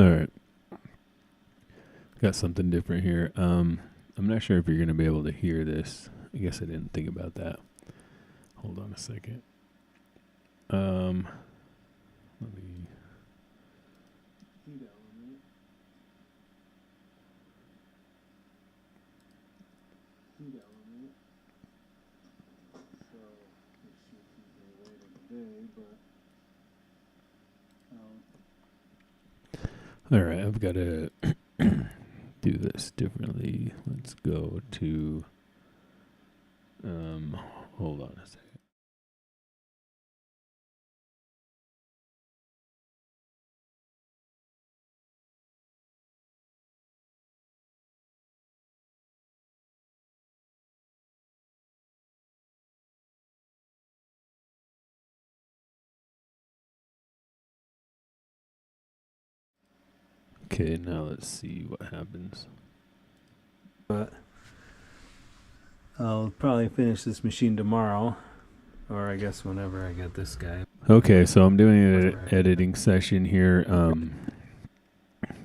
All right. Got something different here. I'm not sure if you're going to be able to hear this. I guess I didn't think about that. Hold on a second. Let me. All right, I've got to do this differently. Let's go to. Hold on a second. Okay, now let's see what happens. But I'll probably finish this machine tomorrow, or I guess whenever I get this guy. Okay, so I'm doing an editing session here,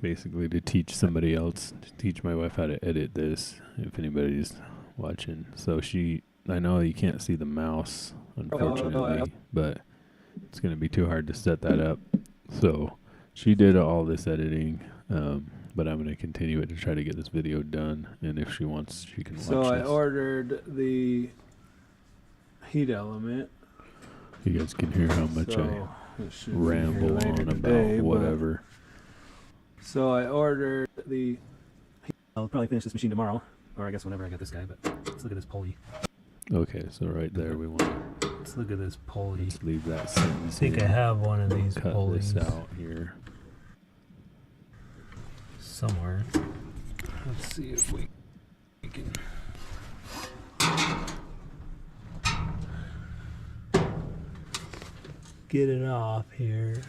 basically to teach somebody else, to teach my wife how to edit this, if anybody's watching. So I know you can't see the mouse, unfortunately, but it's going to be too hard to set that up. So she did all this editing, but I'm going to continue it to try to get this video done, and if she wants, she can watch So I this. ordered the heat element. You guys can hear how much I ramble on about whatever. So I ordered the. I'll probably finish this machine tomorrow, or I guess whenever I get this guy. But let's look at this pulley. Okay, so right there we want to. Let's look at this pulley. Let's leave that sentence. I think I have one of these cut pulleys this out here somewhere. Let's see if we can. Get it off here.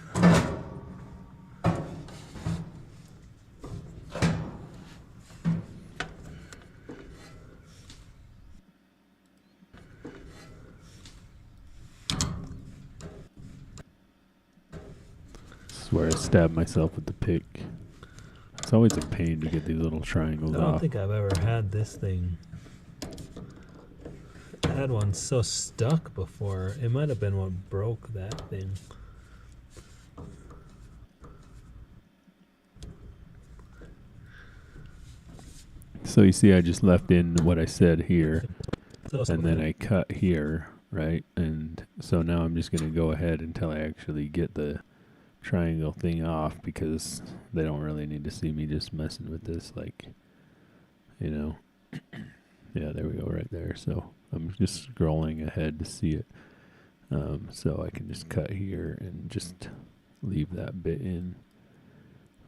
Swear I stabbed myself with the pick. It's always a pain to get these little triangles off. I don't think I've ever had this thing. I had one so stuck before. It might have been what broke that thing. So you see I just left in what I said here, and then I cut here, right? And so now I'm just going to go ahead until I actually get the triangle thing off, because they don't really need to see me just messing with this, like, you know. Yeah, there we go, right there. So I'm just scrolling ahead to see it. So I can just cut here and just leave that bit in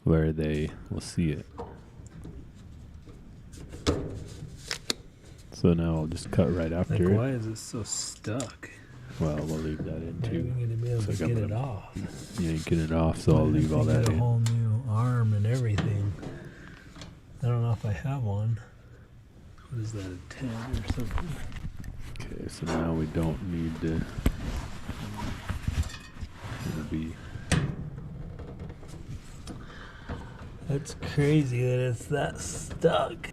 where they will see it. So now I'll just cut right after it. Why is it so stuck? Well, we'll leave that in too. You're going to be able to get it off. You ain't get it off, so I'll leave all that a in. whole new arm and everything. I don't know if I have one. What is that, a 10 or something? Okay, so now we don't need to. It'll be. That's crazy that it's that stuck.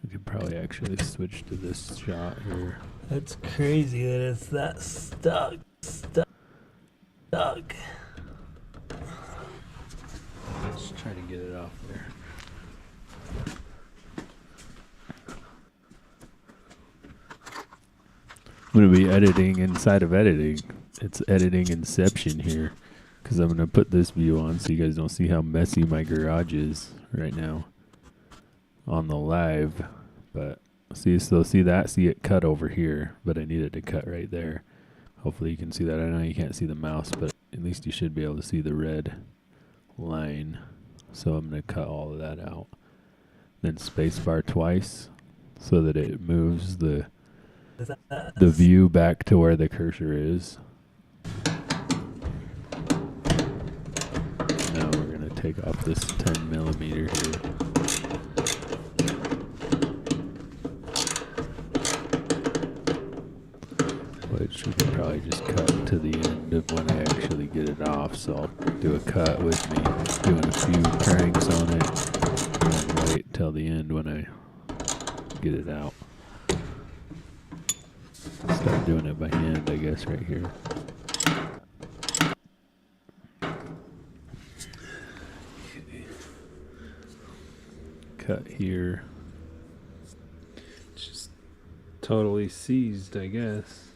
We could probably actually switch to this shot here. That's crazy that it's that stuck. Stuck. Let's try to get it off there. I'm going to be editing inside of editing. It's editing inception here, because I'm going to put this view on so you guys don't see how messy my garage is right now on the live. But see it cut over here, but I needed to cut right there. Hopefully you can see that. I know you can't see the mouse, but at least you should be able to see the red line. So I'm going to cut all of that out. Then spacebar twice so that it moves the view back to where the cursor is. Now we're going to take off this 10 millimeter here. should probably just cut to the end of when I actually get it off. So I'll do a cut with me doing a few cranks on it and wait till the end when I get it out. Start doing it by hand, I guess, right here. Cut here. Just totally seized, I guess.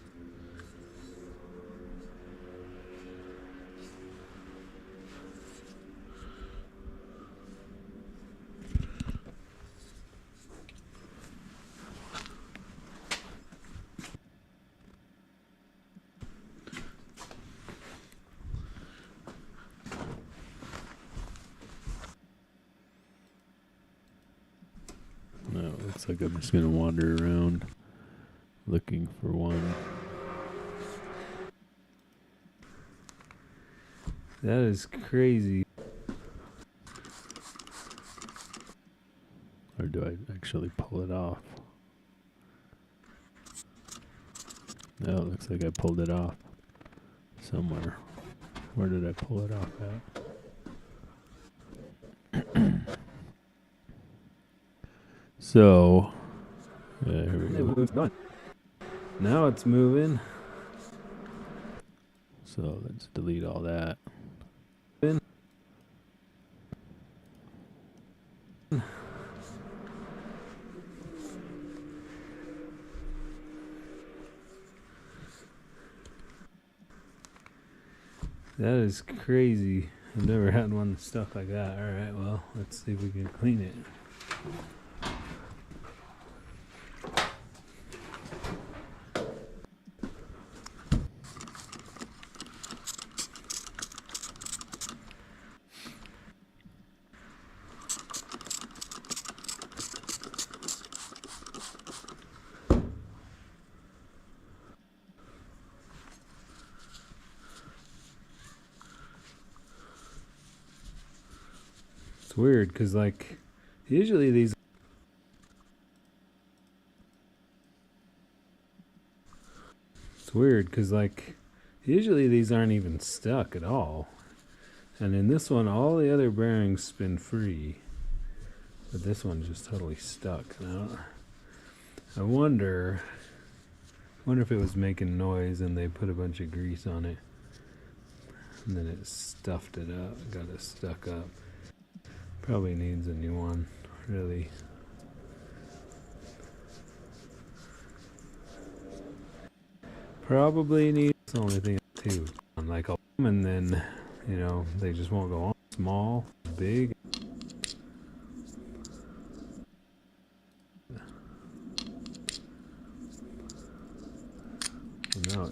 No, it looks like I'm just gonna wander around looking for one. That is crazy. Or do I actually pull it off? No, it looks like I pulled it off somewhere. Where did I pull it off at? So, here we go. Now it's moving. So let's delete all that. That is crazy. I've never had one stuck like that. Alright, well, let's see if we can clean it. It's weird because, like, usually these. It's weird because, like, usually these aren't even stuck at all. And in this one, all the other bearings spin free. But this one's just totally stuck. Now, I wonder if it was making noise and they put a bunch of grease on it. And then it stuffed it up, got it stuck up. Probably needs a new one, really. Probably needs the only thing too. Like a and then, you know, they just won't go on. Small, big. Now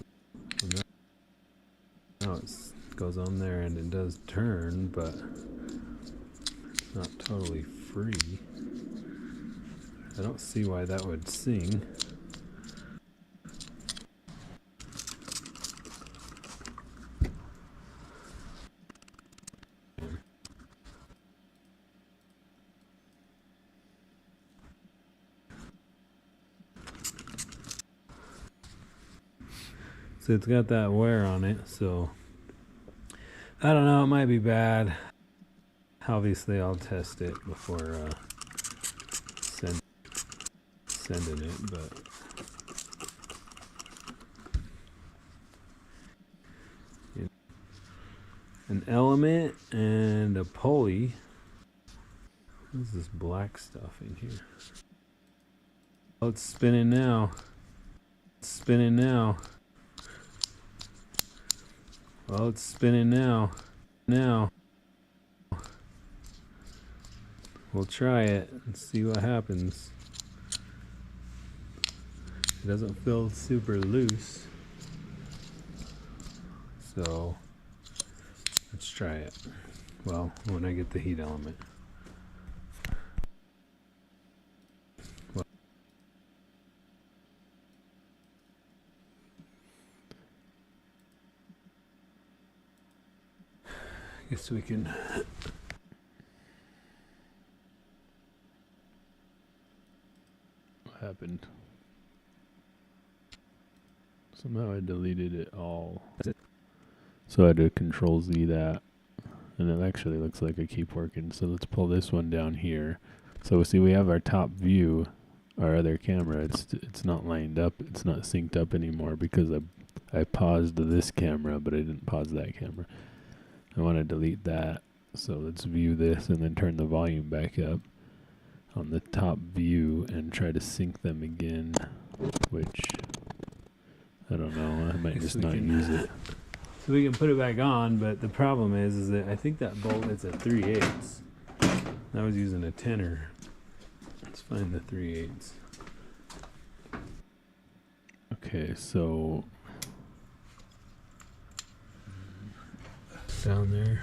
it goes on there and it does turn, but it's not totally free. I don't see why that would sing. So it's got that wear on it, so I don't know, it might be bad. Obviously I'll test it before sending it, but an element and a pulley. What's this black stuff in here? Oh, it's spinning now. It's spinning now. Well, it's spinning now. Now. We'll try it and see what happens. It doesn't feel super loose. So, let's try it. Well, when I get the heat element. I guess we can. What happened? Somehow I deleted it all. So I had to Control Z that, and it actually looks like I keep working. So let's pull this one down here. So see, we have our top view, our other camera. It's not lined up. It's not synced up anymore because I paused this camera, but I didn't pause that camera. I want to delete that. So let's view this and then turn the volume back up on the top view and try to sync them again, which I don't know. I might just not use it. So we can put it back on, but the problem is that I think that bolt is a 3/8. I was using a tenor. Let's find the 3/8. Okay, so down there.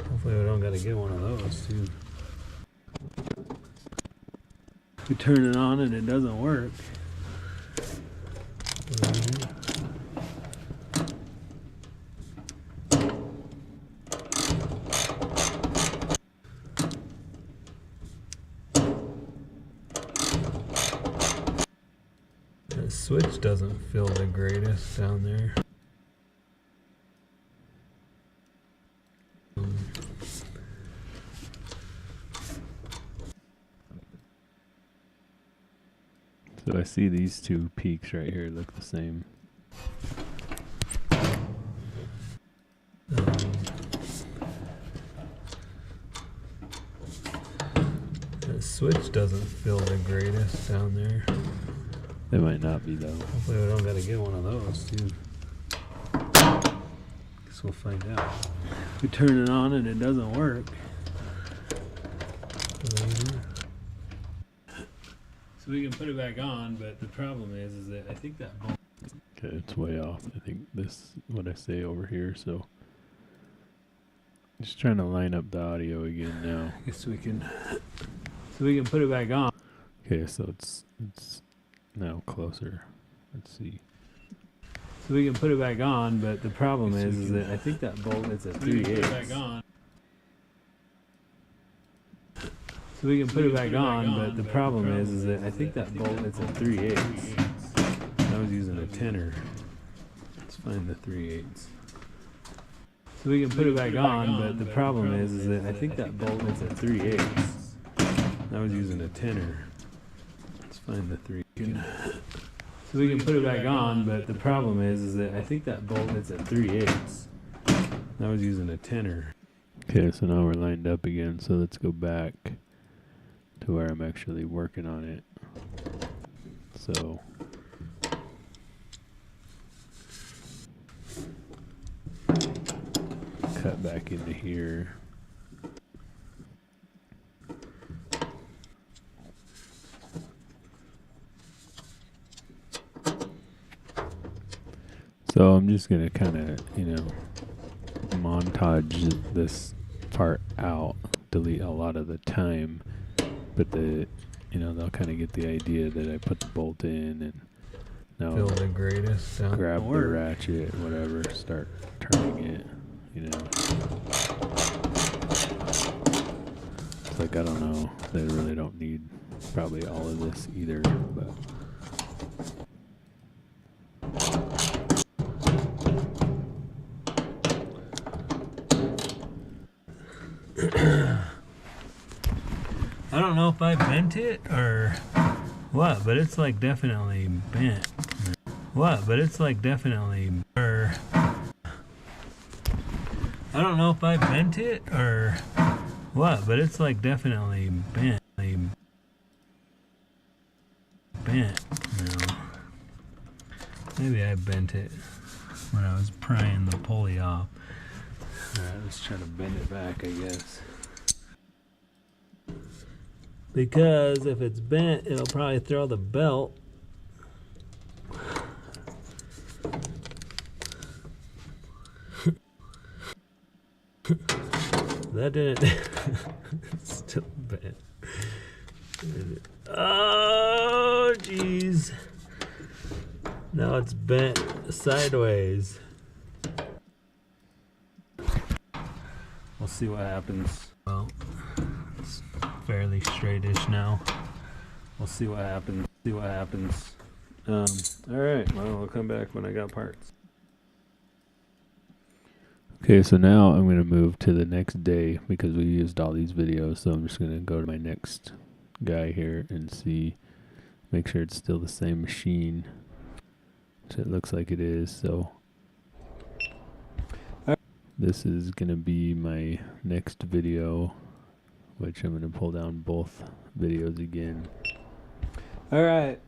Hopefully we don't gotta get one of those too. We turn it on and it doesn't work. The switch doesn't feel the greatest down there. I see these two peaks right here look the same. The switch doesn't feel the greatest down there. They might not be though. Hopefully we don't gotta get one of those too. Guess we'll find out. We turn it on and it doesn't work. So we can put it back on, but the problem is that I think that bolt. Okay, it's way off. I think this what I say over here, so just trying to line up the audio again now. I guess we can put it back on. Okay, so it's now closer. Let's see. So we can put it back on, but the problem is that I think that bolt is a 3/8. So we can put it back on, but the problem is that I think that bolt is a 3/8. I was using a tenor. Let's find the 3/8. So we can put it back on, but the problem is that I think that bolt is a 3/8. I was using a tenor. Let's find the 3. So we can put it back on, but the problem is that I think that bolt is a 3/8. I was using a tenor. Okay, so now we're lined up again. So let's go back to where I'm actually working on it. So cut back into here. So I'm just gonna kind of, montage this part out, delete a lot of the time, but they'll kind of get the idea that I put the bolt in and now Feel the greatest. grab the ratchet, whatever, start turning it, It's like, I don't know, they really don't need probably all of this either, but I don't know if I bent it or what, but it's like definitely bent. What? But it's like definitely or I don't know if I bent it or what, but it's like definitely bent. No. Maybe I bent it when I was prying the pulley off. Alright, let's try to bend it back, I guess. Because if it's bent, it'll probably throw the belt. That didn't. It's still bent. Oh, jeez. Now it's bent sideways. We'll see what happens. Well, it's fairly straightish now. We'll see what happens. All right. Well, I'll come back when I got parts. Okay, so now I'm going to move to the next day because we used all these videos. So I'm just going to go to my next guy here and see, make sure it's still the same machine, which it looks like it is. So this is going to be my next video, which I'm going to pull down both videos again. All right.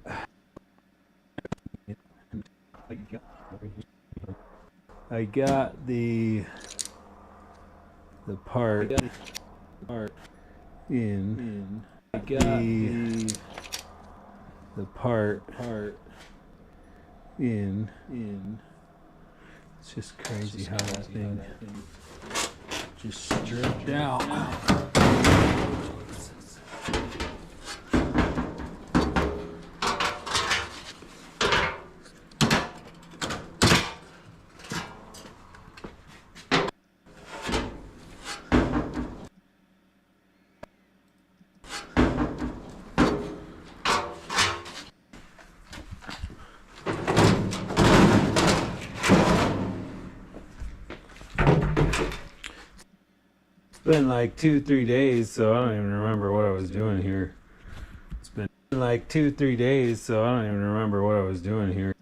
I got the part in. I got the part in. It's just crazy how that thing just stripped out. Been like 2-3 days, so I don't even remember what I was doing here. It's been like 2-3 days, so I don't even remember what I was doing here.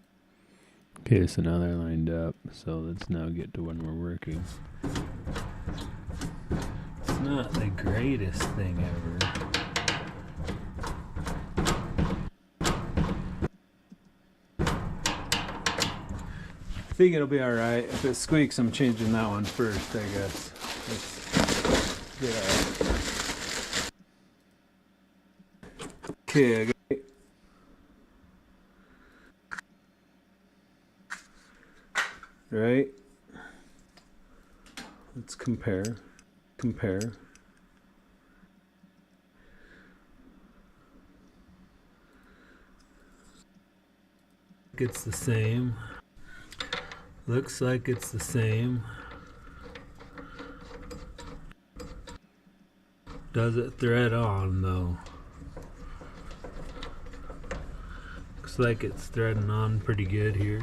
Okay, so now they're lined up. So let's now get to when we're working. It's not the greatest thing ever. I think it'll be alright. If it squeaks, I'm changing that one first, I guess. Okay, I got it. Right. Let's compare. It's the same. Looks like it's the same. Does it thread on though? Looks like it's threading on pretty good here.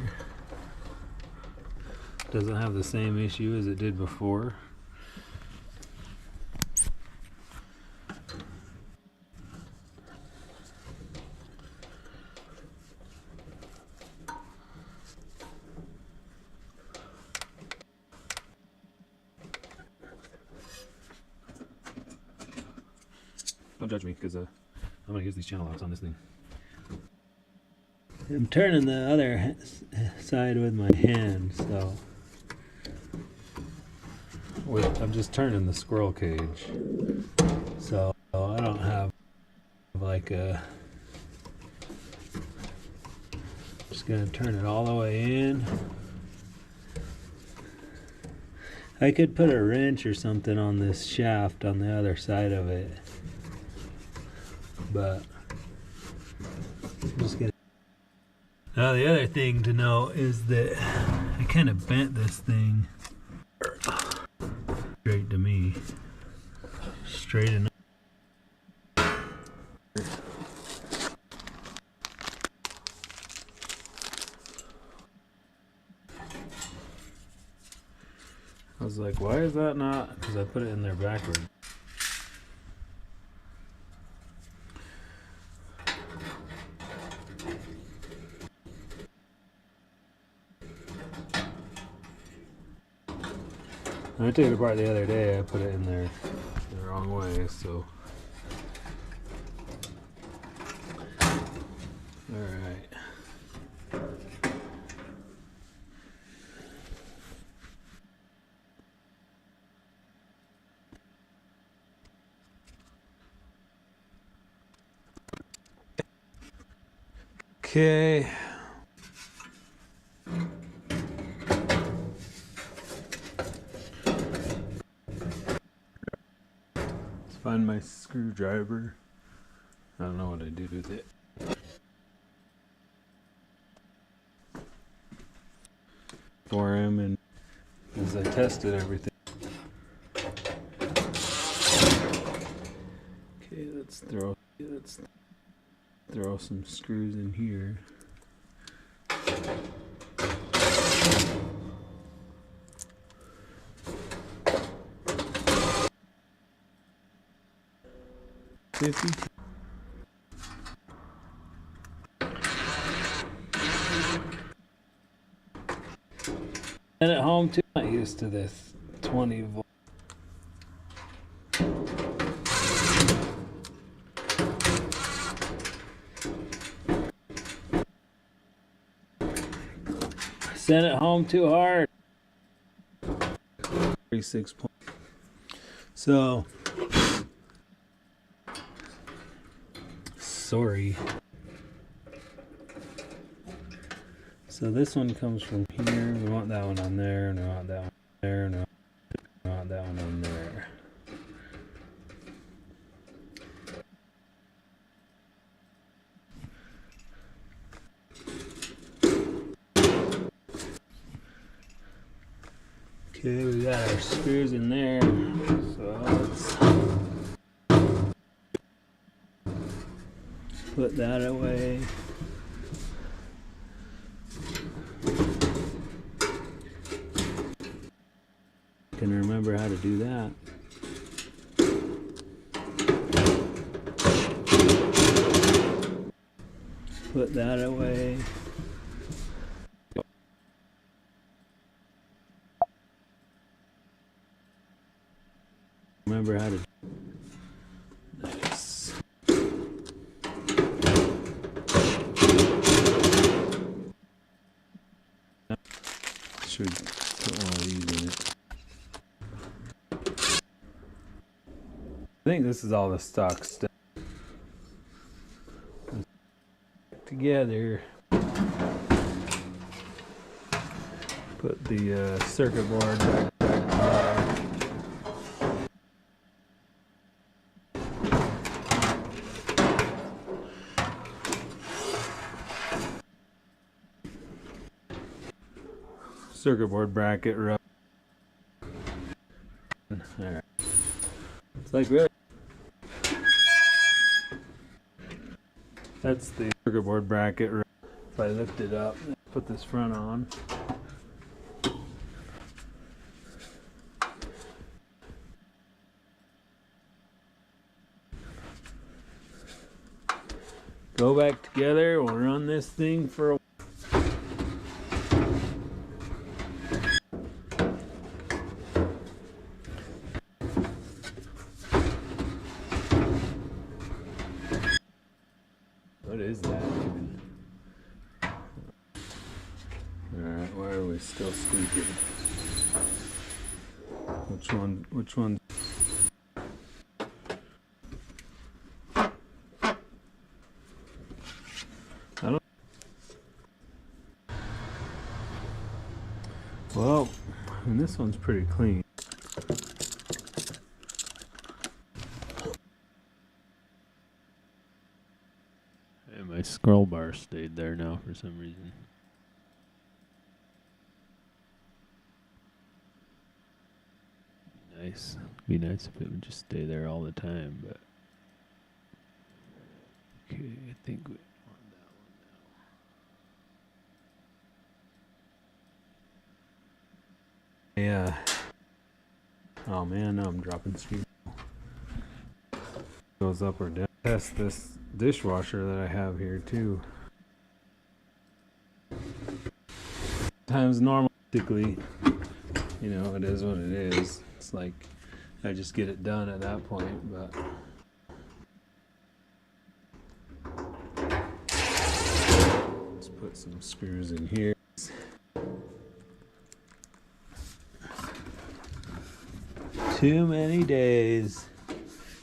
Doesn't have the same issue as it did before. Don't judge me, because I'm going to use these channel locks on this thing. I'm turning the other side with my hand, so I'm just turning the squirrel cage, so I don't have like a. Just gonna turn it all the way in. I could put a wrench or something on this shaft on the other side of it, but I'm just gonna. Now the other thing to know is that I kind of bent this thing straight to me, straight enough. I was like, why is that not? Because I put it in there backwards. I took it apart the other day. I put it in there the wrong way, so. Alright. Okay. Let's find my screwdriver. I don't know what I did with it. For him, and as I tested everything. Okay, let's throw some screws in here. 52. And at home too, I'm not used to this 20 volt. Sent it home too hard. 36 points. So, sorry. So this one comes from here. We want that one on there, and we want that one there, and we want that one on there. Okay, we got our screws in there. So let's put that away. Can remember how to do that. Put that away. Remember how to. Nice. Should put one of these in it. I think this is all the stock stuff. Together. Put the circuit board back. Circuit board bracket rub. Alright. It's like really. That's the circuit board bracket. If I lift it up, put this front on. Go back together. We'll run this thing for a while. What is that even? Alright, why are we still squeaking? Which one? I don't. Well, and this one's pretty clean. And my scroll bar stayed there now for some reason. Nice. Be nice if it would just stay there all the time, but okay, I think we want that one now. Yeah. Oh man, now I'm dropping screws. Goes up or down. Test this dishwasher that I have here too. Times normally, you know, it is what it is. It's like I just get it done at that point, but let's put some screws in here. Too many days.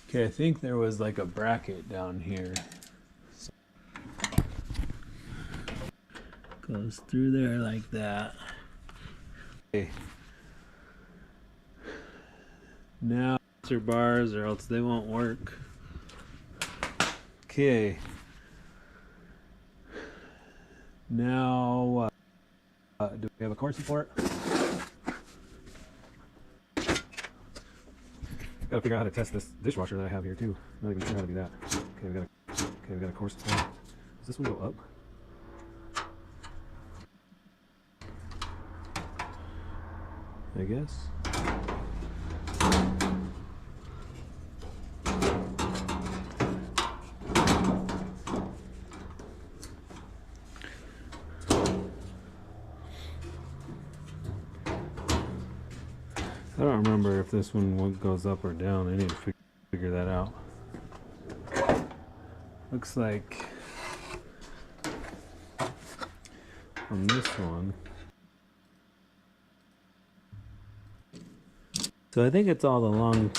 Okay, I think there was like a bracket down here. So goes through there like that. Okay. Now, answer bars or else they won't work. Okay. Now, do we have a cord support? Gotta figure out how to test this dishwasher that I have here too. I'm not even sure how to do that. Okay, we got a cord support. Does this one go up? I guess. I don't remember if this one goes up or down. I need to figure that out. Looks like on this one. So I think it's all the long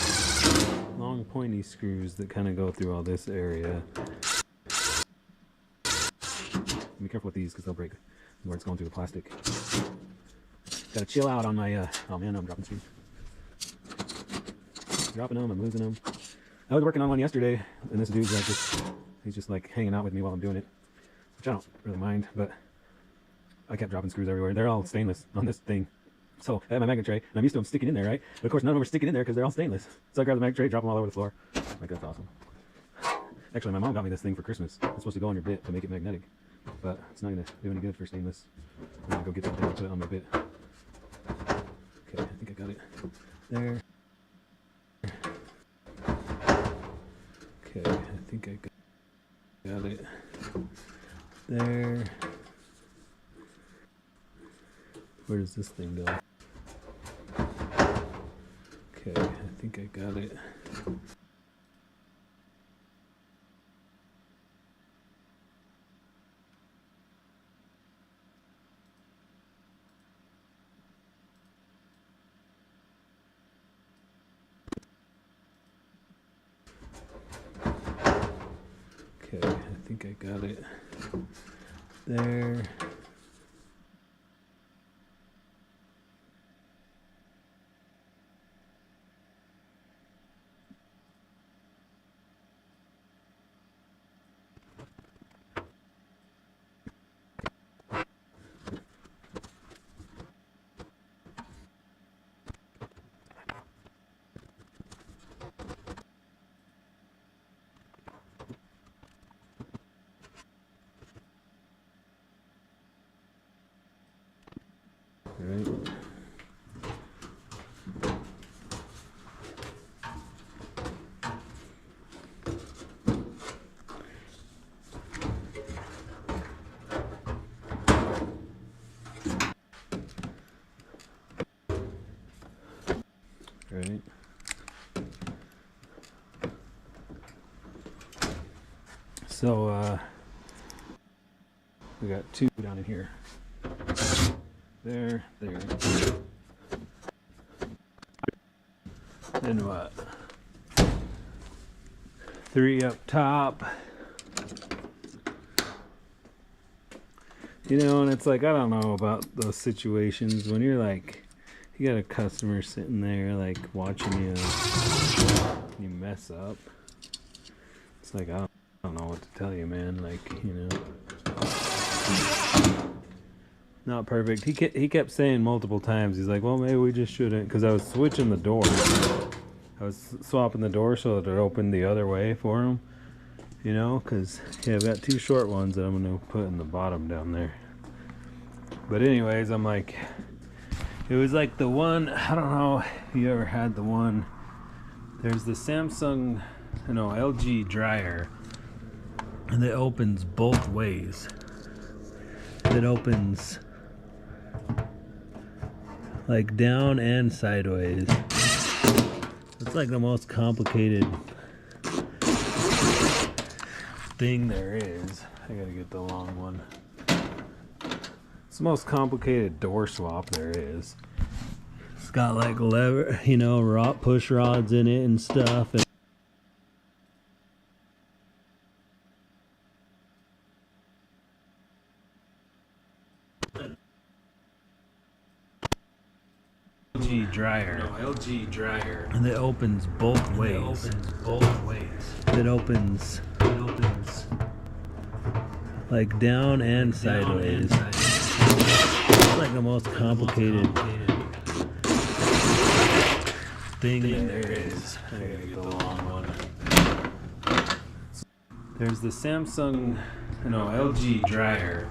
pointy screws that kind of go through all this area. Be careful with these because they'll break where it's going through the plastic. Gotta chill out on my, oh man, I'm dropping screws. Dropping them, I'm losing them. I was working on one yesterday, and this dude's like he's just like hanging out with me while I'm doing it, which I don't really mind, but I kept dropping screws everywhere. They're all stainless on this thing. So I had my magnet tray, and I'm used to them sticking in there, right? But of course, none of them are sticking in there because they're all stainless. So I grabbed the magnet tray, drop them all over the floor. Like, that's awesome. Actually, my mom got me this thing for Christmas. It's supposed to go on your bit to make it magnetic, but it's not going to do any good for stainless. I'm going to go get that thing and put it on my bit. Okay, I think I got it there. Okay, I think I got it there. Where does this thing go? Okay, I think I got it. Okay, I think I got it there. Right. Right. So we got two down in here. There. And what? 3 up top. You know, and it's like, I don't know about those situations when you're like, you got a customer sitting there like watching you mess up. It's like, I don't know what to tell you, man. Like, you know, not perfect. He kept saying multiple times, he's like, well, maybe we just shouldn't, because I was switching the door. I was swapping the door so that it opened the other way for him, you know, because yeah, I've got 2 short ones that I'm going to put in the bottom down there. But anyways, I'm like, it was like the one, I don't know if you ever had the one, there's the Samsung, LG dryer, and it opens both ways. It opens like down and sideways. It's like the most complicated thing there is. I gotta get the long one. It's the most complicated door swap there is. It's got like lever, push rods in it and stuff. And LG dryer, and it opens both ways. It opens like down and sideways. It's like the most complicated thing there is. I gotta get the long one. There's the Samsung, LG dryer,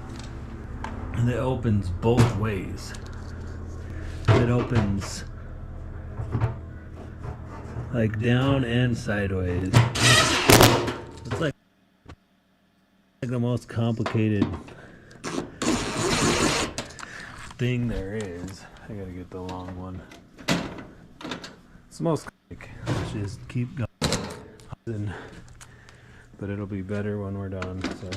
and it opens both ways. It opens like down and sideways. It's like the most complicated thing there is. I gotta get the long one. smells like. Let's just keep going. But it'll be better when we're done. So,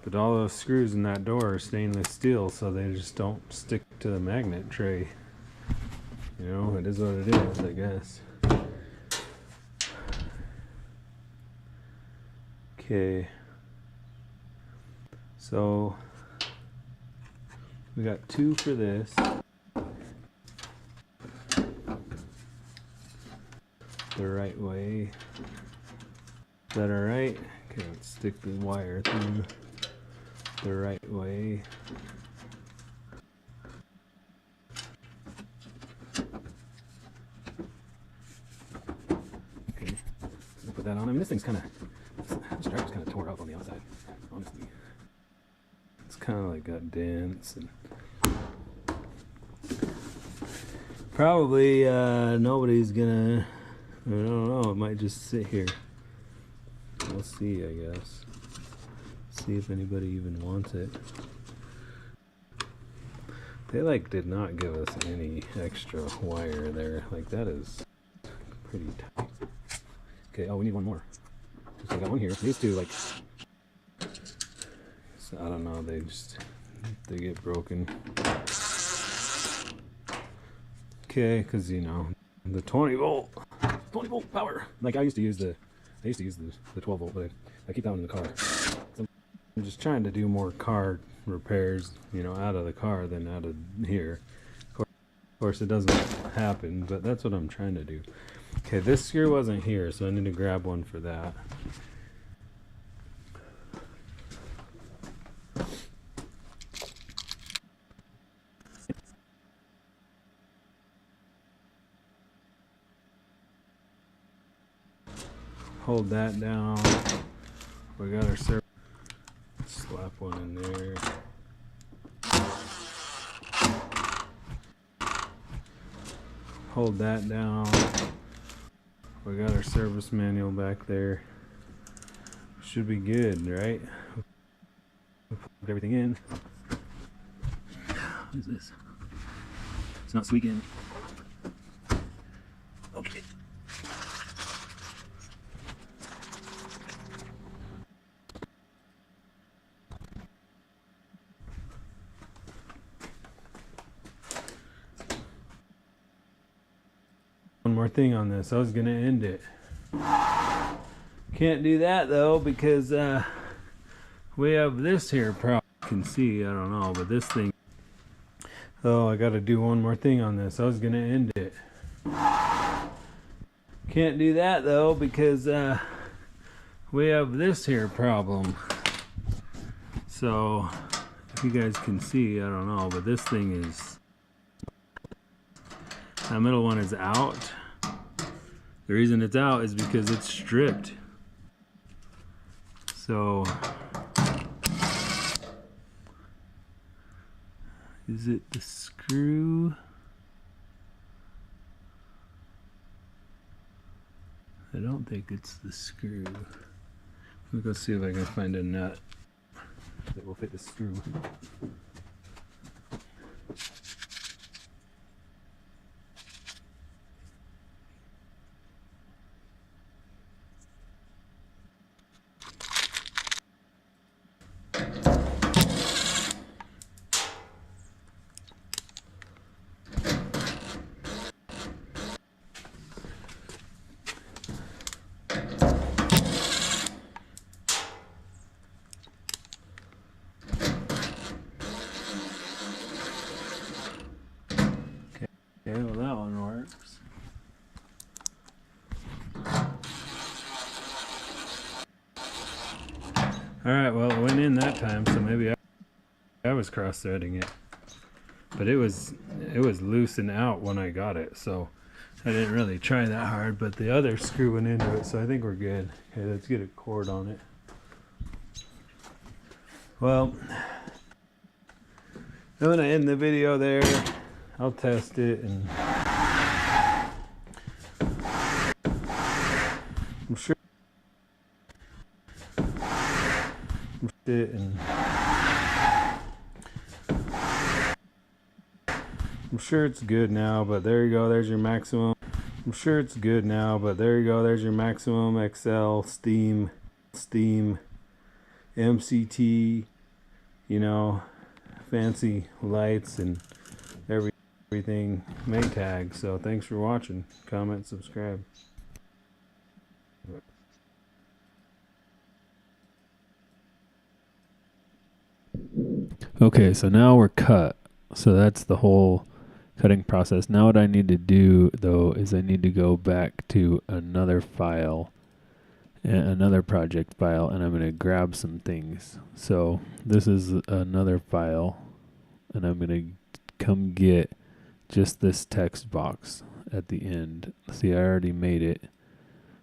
but all those screws in that door are stainless steel, so they just don't stick to the magnet tray. You know, it is what it is, I guess. Okay. So we got 2 for this. The right way. Is that alright? Okay, let's stick the wire through the right way. Okay, put that on. I mean, this thing's kind of, the stripe's kind of tore up on the outside, honestly. It's kind of like got dents and probably nobody's gonna, I don't know, it might just sit here. We'll see, I guess. See if anybody even wants it. They like did not give us any extra wire there. Like that is pretty tight. Okay, oh, we need one more. So I got one here. These two, like, so I don't know, they get broken. Okay, because you know, the 20 volt power. Like I used to use the 12 volt, but I keep that one in the car. So I'm just trying to do more car repairs, you know, out of the car than out of here. Of course, it doesn't happen, but that's what I'm trying to do. Okay, this screw wasn't here, so I need to grab one for that. Hold that down. We got our servo. Slap one in there. Hold that down. We got our service manual back there. Should be good, right? We put everything in. What is this? It's not squeaking. Okay. One more thing on this. I was gonna end it. Can't do that though because we have this here problem. You can see, I don't know, but this thing. Oh, I gotta do one more thing on this. I was gonna end it. Can't do that though because we have this here problem. So if you guys can see, I don't know, but this thing is, that middle one is out. The reason it's out is because it's stripped. So, is it the screw? I don't think it's the screw. Let me go see if I can find a nut that will fit the screw. Okay, well that one works. Alright, well it went in that time, so maybe I was cross-threading it. But it was loose and out when I got it, so I didn't really try that hard, but the other screw went into it, so I think we're good. Okay, let's get a cord on it. Well, I'm gonna end the video there. I'll test it and I'm sure I'm sure it's good now, but there you go. There's your maximum. I'm sure it's good now, but there you go. There's your maximum XL Steam, MCT, you know, fancy lights and everything Maytag. So thanks for watching. Comment, subscribe. Okay, so now we're cut. So that's the whole cutting process. Now what I need to do though is I need to go back to another file, another project file, and I'm going to grab some things. So this is another file, and I'm going to come get just this text box at the end. See, I already made it,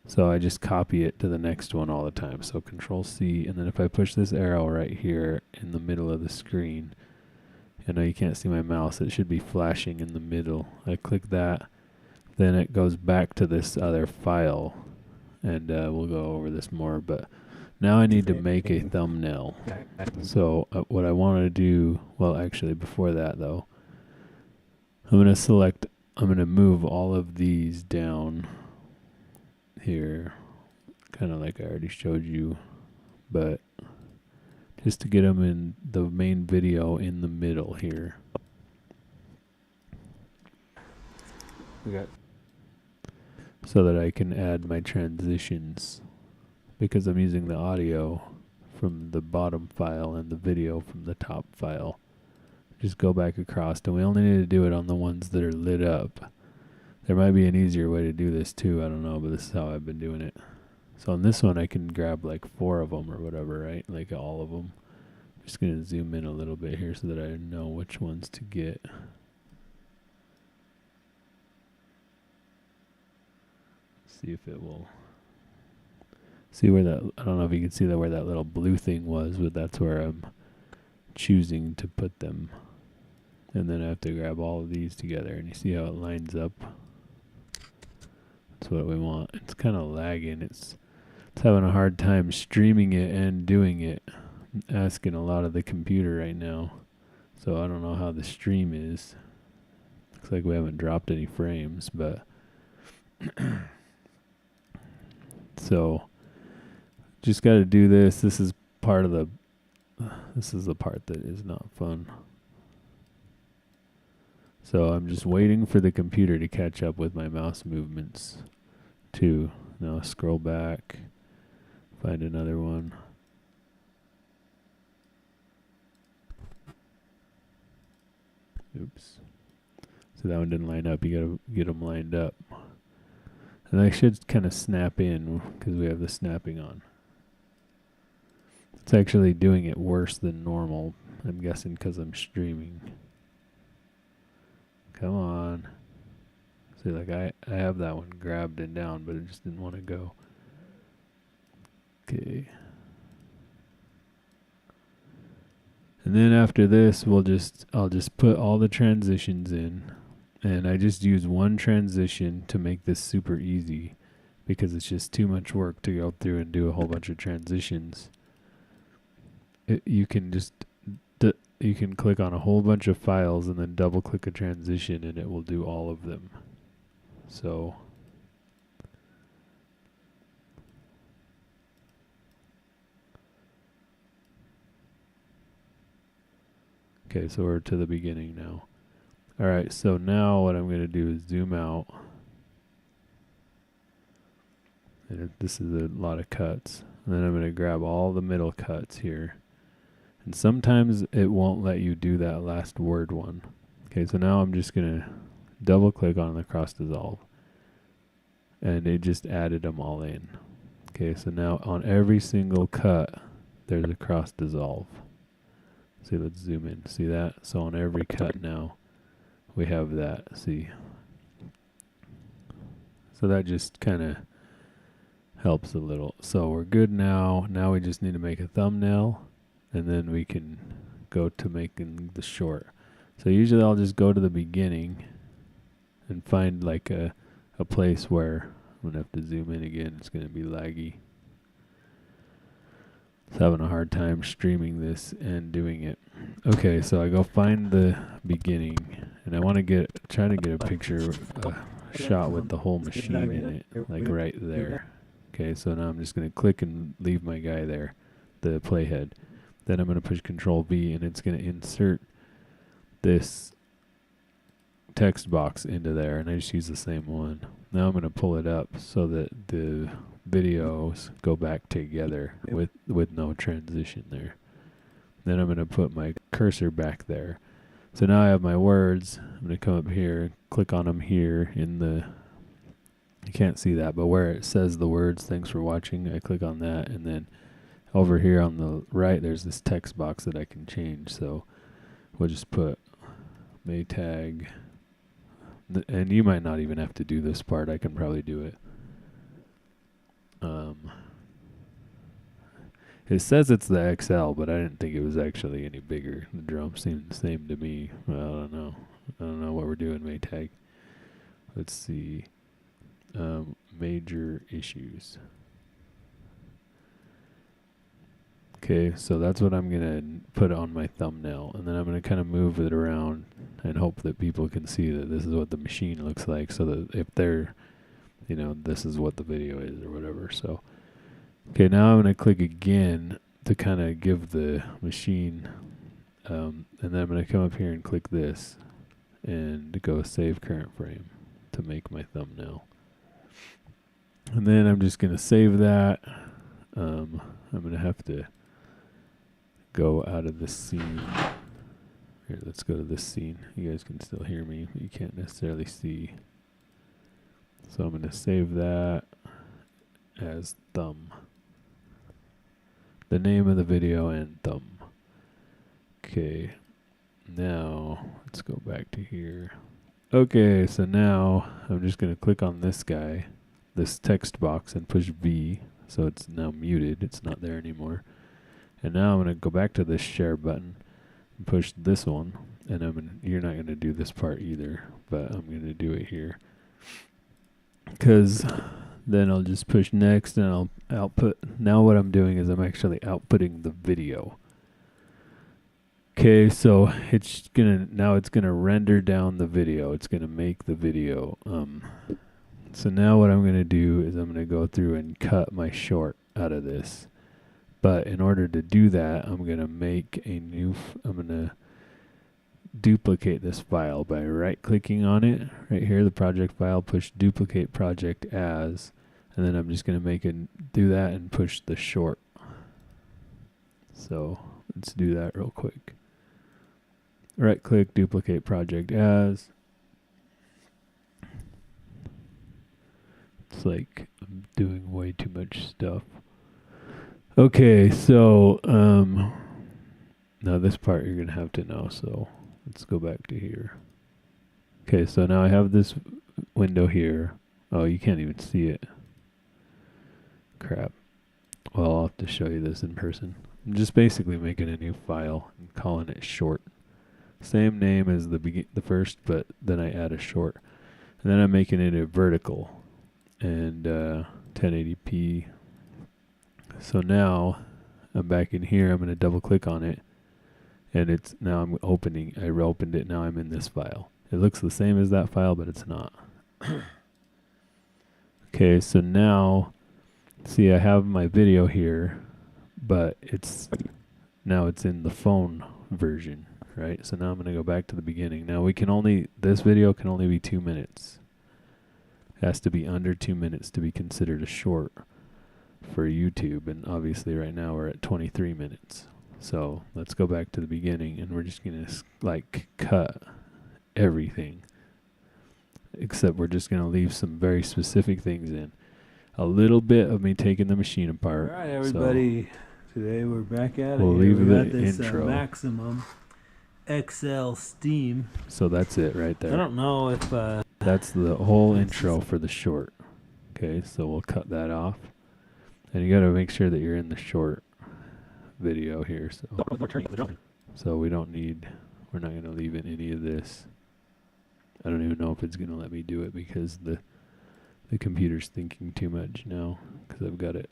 so I just copy it to the next one all the time. So Control C, and then if I push this arrow right here in the middle of the screen, I know you can't see my mouse, it should be flashing in the middle. I click that, then it goes back to this other file, and we'll go over this more, but now I need to make a thumbnail. So what I want to do, well actually before that though, I'm going to move all of these down here, kind of like I already showed you, but just to get them in the main video in the middle here. So that I can add my transitions, because I'm using the audio from the bottom file and the video from the top file. Just go back across, and we only need to do it on the ones that are lit up. There might be an easier way to do this too, I don't know, but this is how I've been doing it. So on this one I can grab like 4 of them or whatever, right? Like all of them. I'm just going to zoom in a little bit here so that I know which ones to get. See if it will. See where that, I don't know if you can see that where that little blue thing was, but that's where I'm choosing to put them. And then I have to grab all of these together, and you see how it lines up? That's what we want. It's kind of lagging. It's having a hard time streaming it and doing it. Asking a lot of the computer right now. So I don't know how the stream is. Looks like we haven't dropped any frames, but so just got to do this. This is part of the part that is not fun. So I'm just waiting for the computer to catch up with my mouse movements too. Now scroll back, find another one. Oops. So that one didn't line up. You gotta get them lined up. And I should kind of snap in because we have the snapping on. It's actually doing it worse than normal. I'm guessing because I'm streaming. Come on. See, like I have that one grabbed and down, but it just didn't want to go. Okay. And then after this, I'll just put all the transitions in, and I just use one transition to make this super easy, because it's just too much work to go through and do a whole bunch of transitions. You can click on a whole bunch of files and then double click a transition, and it will do all of them. So okay, so we're to the beginning now. Alright, so now what I'm going to do is zoom out. And this is a lot of cuts. And then I'm going to grab all the middle cuts here. And sometimes it won't let you do that last word one. Okay, so now I'm just going to double click on the cross dissolve. And it just added them all in. Okay, so now on every single cut, there's a cross dissolve. See, let's zoom in. See that? So on every cut now, we have that. See? So that just kind of helps a little. So we're good now. Now we just need to make a thumbnail, and then we can go to making the short. So usually I'll just go to the beginning and find like a place where I'm going to have to zoom in again. It's going to be laggy. It's having a hard time streaming this and doing it. Okay, so I go find the beginning, and I want to try to get a picture, shot with the whole machine in it, like right there. Okay, so now I'm just going to click and leave my guy there, the playhead. Then I'm going to push Control V, and it's going to insert this text box into there, and I just use the same one. Now I'm going to pull it up so that the videos go back together with no transition there. Then I'm going to put my cursor back there. So now I have my words. I'm going to come up here, click on them here in the, you can't see that, but where it says the words, thanks for watching, I click on that, and then over here on the right, there's this text box that I can change. So we'll just put Maytag, and you might not even have to do this part. I can probably do it. It says it's the XL, but I didn't think it was actually any bigger. The drum seemed the same to me. Well, I don't know. I don't know what we're doing, Maytag. Let's see. Major issues. Okay, so that's what I'm going to put on my thumbnail. And then I'm going to kind of move it around and hope that people can see that this is what the machine looks like. So that if they're, this is what the video is or whatever. So, okay, now I'm going to click again to kind of give the machine, and then I'm going to come up here and click this and go save current frame to make my thumbnail. And then I'm just going to save that. I'm going to have to go out of this scene. Here, let's go to this scene. You guys can still hear me, but you can't necessarily see. So I'm going to save that as thumb. The name of the video and thumb. Okay, now let's go back to here. Okay, so now I'm just going to click on this guy, this text box, and push V. So it's now muted. It's not there anymore. And now I'm going to go back to this share button and push this one. And you're not going to do this part either, but I'm going to do it here. Because then I'll just push next and I'll output. Now what I'm doing is I'm actually outputting the video. Okay, so it's gonna render down the video. It's gonna make the video. So now what I'm gonna do is I'm gonna go through and cut my short out of this. But in order to do that, I'm gonna make a new. I'm gonna duplicate this file by right-clicking on it right here, the project file. Push duplicate project as, and then I'm just gonna do that and push the short. So let's do that real quick. Right click, duplicate project as. It's like I'm doing way too much stuff. Okay, so now this part you're gonna have to know, so let's go back to here. Okay, so now I have this window here. Oh, you can't even see it. Crap. Well, I'll have to show you this in person. I'm just basically making a new file and calling it short. Same name as the first, but then I add a short. And then I'm making it a vertical and 1080p. So now I'm back in here. I'm going to double click on it, and I opened it. Now I'm in this file. It looks the same as that file, but it's not. Okay, so now see I have my video here, but now it's in the phone version. Right, so now I'm going to go back to the beginning. Now this video can only be 2 minutes. It has to be under 2 minutes to be considered a short for YouTube, and obviously right now we're at 23 minutes. So let's go back to the beginning, and we're just going to cut everything, except we're just going to leave some very specific things in. A little bit of me taking the machine apart. All right, everybody. Today we're back at it. We'll leave we the got this intro. Maximum XL Steam. So that's it right there. I don't know if that's the whole intro for the short. Okay, so we'll cut that off. And you got to make sure that you're in the short video here. So we're not going to leave in any of this. I don't even know if it's going to let me do it because the computer's thinking too much now because I've got it.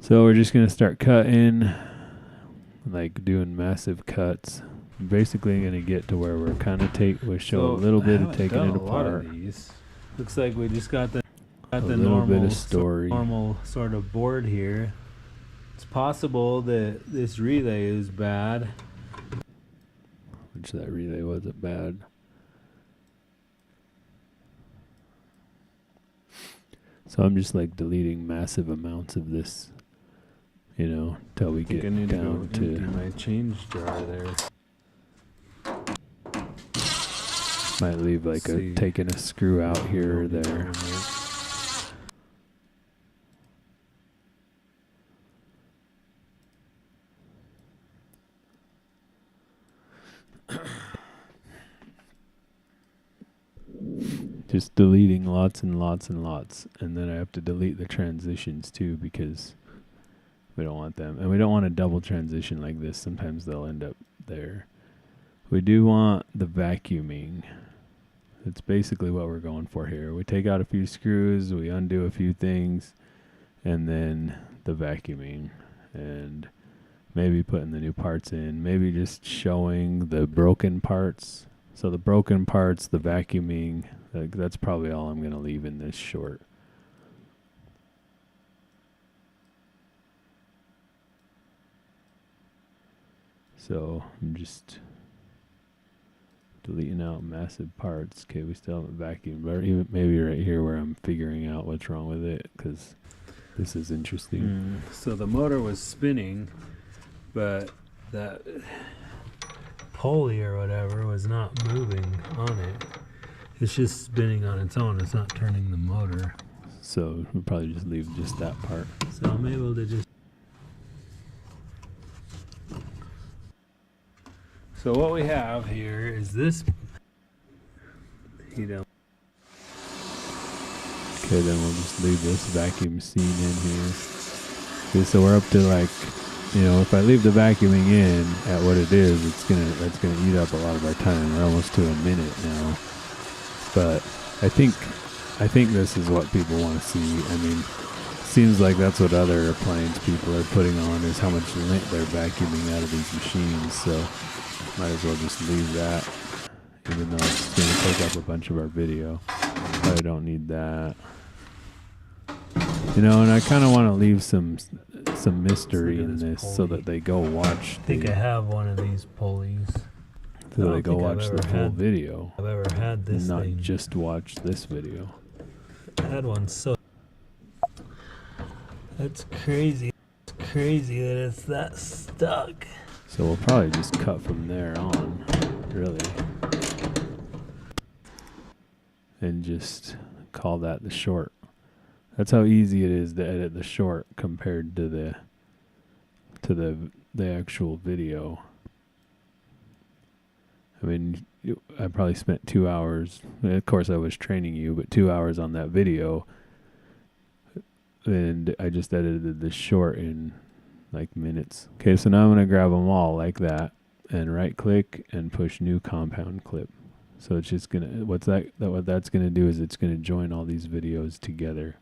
So we're just going to start cutting, like doing massive cuts. basically going to get to where we're kind of we'll show a little I bit of haven't taking done it a lot apart. of these. Looks like we just got the A little bit of story. normal sort of board here. It's possible that this relay is bad. Which that relay wasn't bad. So I'm just like deleting massive amounts of this, till we I think get I need down to go empty to. my change jar there. Might leave like See. taking a screw out here or It'll be there. down there. Just deleting lots and lots and lots. And then I have to delete the transitions too because we don't want them. And we don't want a double transition like this. Sometimes they'll end up there. We do want the vacuuming. That's basically what we're going for here. We take out a few screws, we undo a few things, and then the vacuuming. And maybe putting the new parts in. Maybe just showing the broken parts. So the broken parts, the vacuuming, that's probably all I'm going to leave in this short. So I'm just deleting out massive parts. Okay, we still haven't vacuumed, but even maybe right here where I'm figuring out what's wrong with it, because this is interesting. So the motor was spinning, but that Pulley or whatever was not moving on it. It's just spinning on its own. It's not turning the motor. So we'll probably just leave just that part. So I'm able to just. So what we have here is this. you know. Okay, then we'll just leave this vacuum scene in here. Okay, so we're up to like, if I leave the vacuuming in at what it is, that's gonna eat up a lot of our time. We're almost to a minute now. But I think this is what people want to see. I mean, seems like that's what other appliance people are putting on, is how much lint they're vacuuming out of these machines. So might as well just leave that, even though it's going to take up a bunch of our video. Probably don't need that. And I kind of want to leave some mystery in this so that they go watch. I think I have one of these pulleys. So I they don't go think I've watch ever the full had- video, I've ever had this not thing. just watch this video. I had one so. That's crazy. It's crazy that it's that stuck. So we'll probably just cut from there on, really. And just call that the short. That's how easy it is to edit the short compared to the actual video. I mean, I probably spent 2 hours. Of course, I was training you, but 2 hours on that video. And I just edited the short in like minutes. Okay, so now I'm going to grab them all like that and right click and push new compound clip. So it's just going to, what that's going to do is it's going to join all these videos together.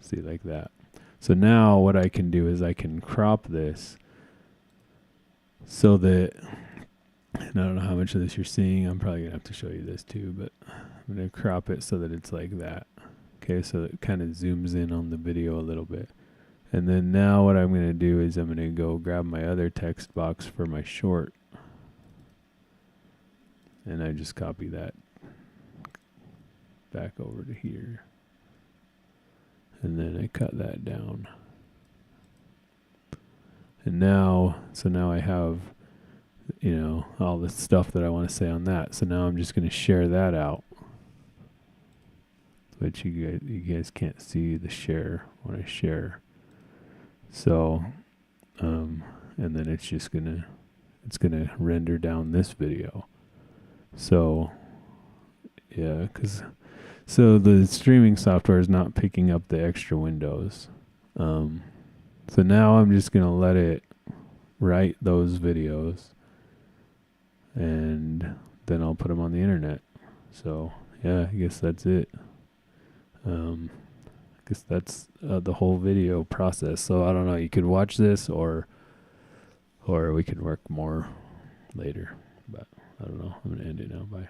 See, like that. So now what I can do is I can crop this so that, and I don't know how much of this you're seeing. I'm probably going to have to show you this too, but I'm going to crop it so that it's like that. Okay, so it kind of zooms in on the video a little bit. And then now what I'm going to do is I'm going to go grab my other text box for my short. And I just copy that back over to here. And then I cut that down. And now I have, all the stuff that I want to say on that. So now I'm just going to share that out. But you guys can't see the share when I share. So, and then it's just gonna render down this video. So, yeah, so the streaming software is not picking up the extra windows. So now I'm just gonna let it write those videos, and then I'll put them on the internet. So yeah, I guess that's it. I guess that's the whole video process. So I don't know. You could watch this, or we could work more later. But I don't know. I'm gonna end it now. Bye.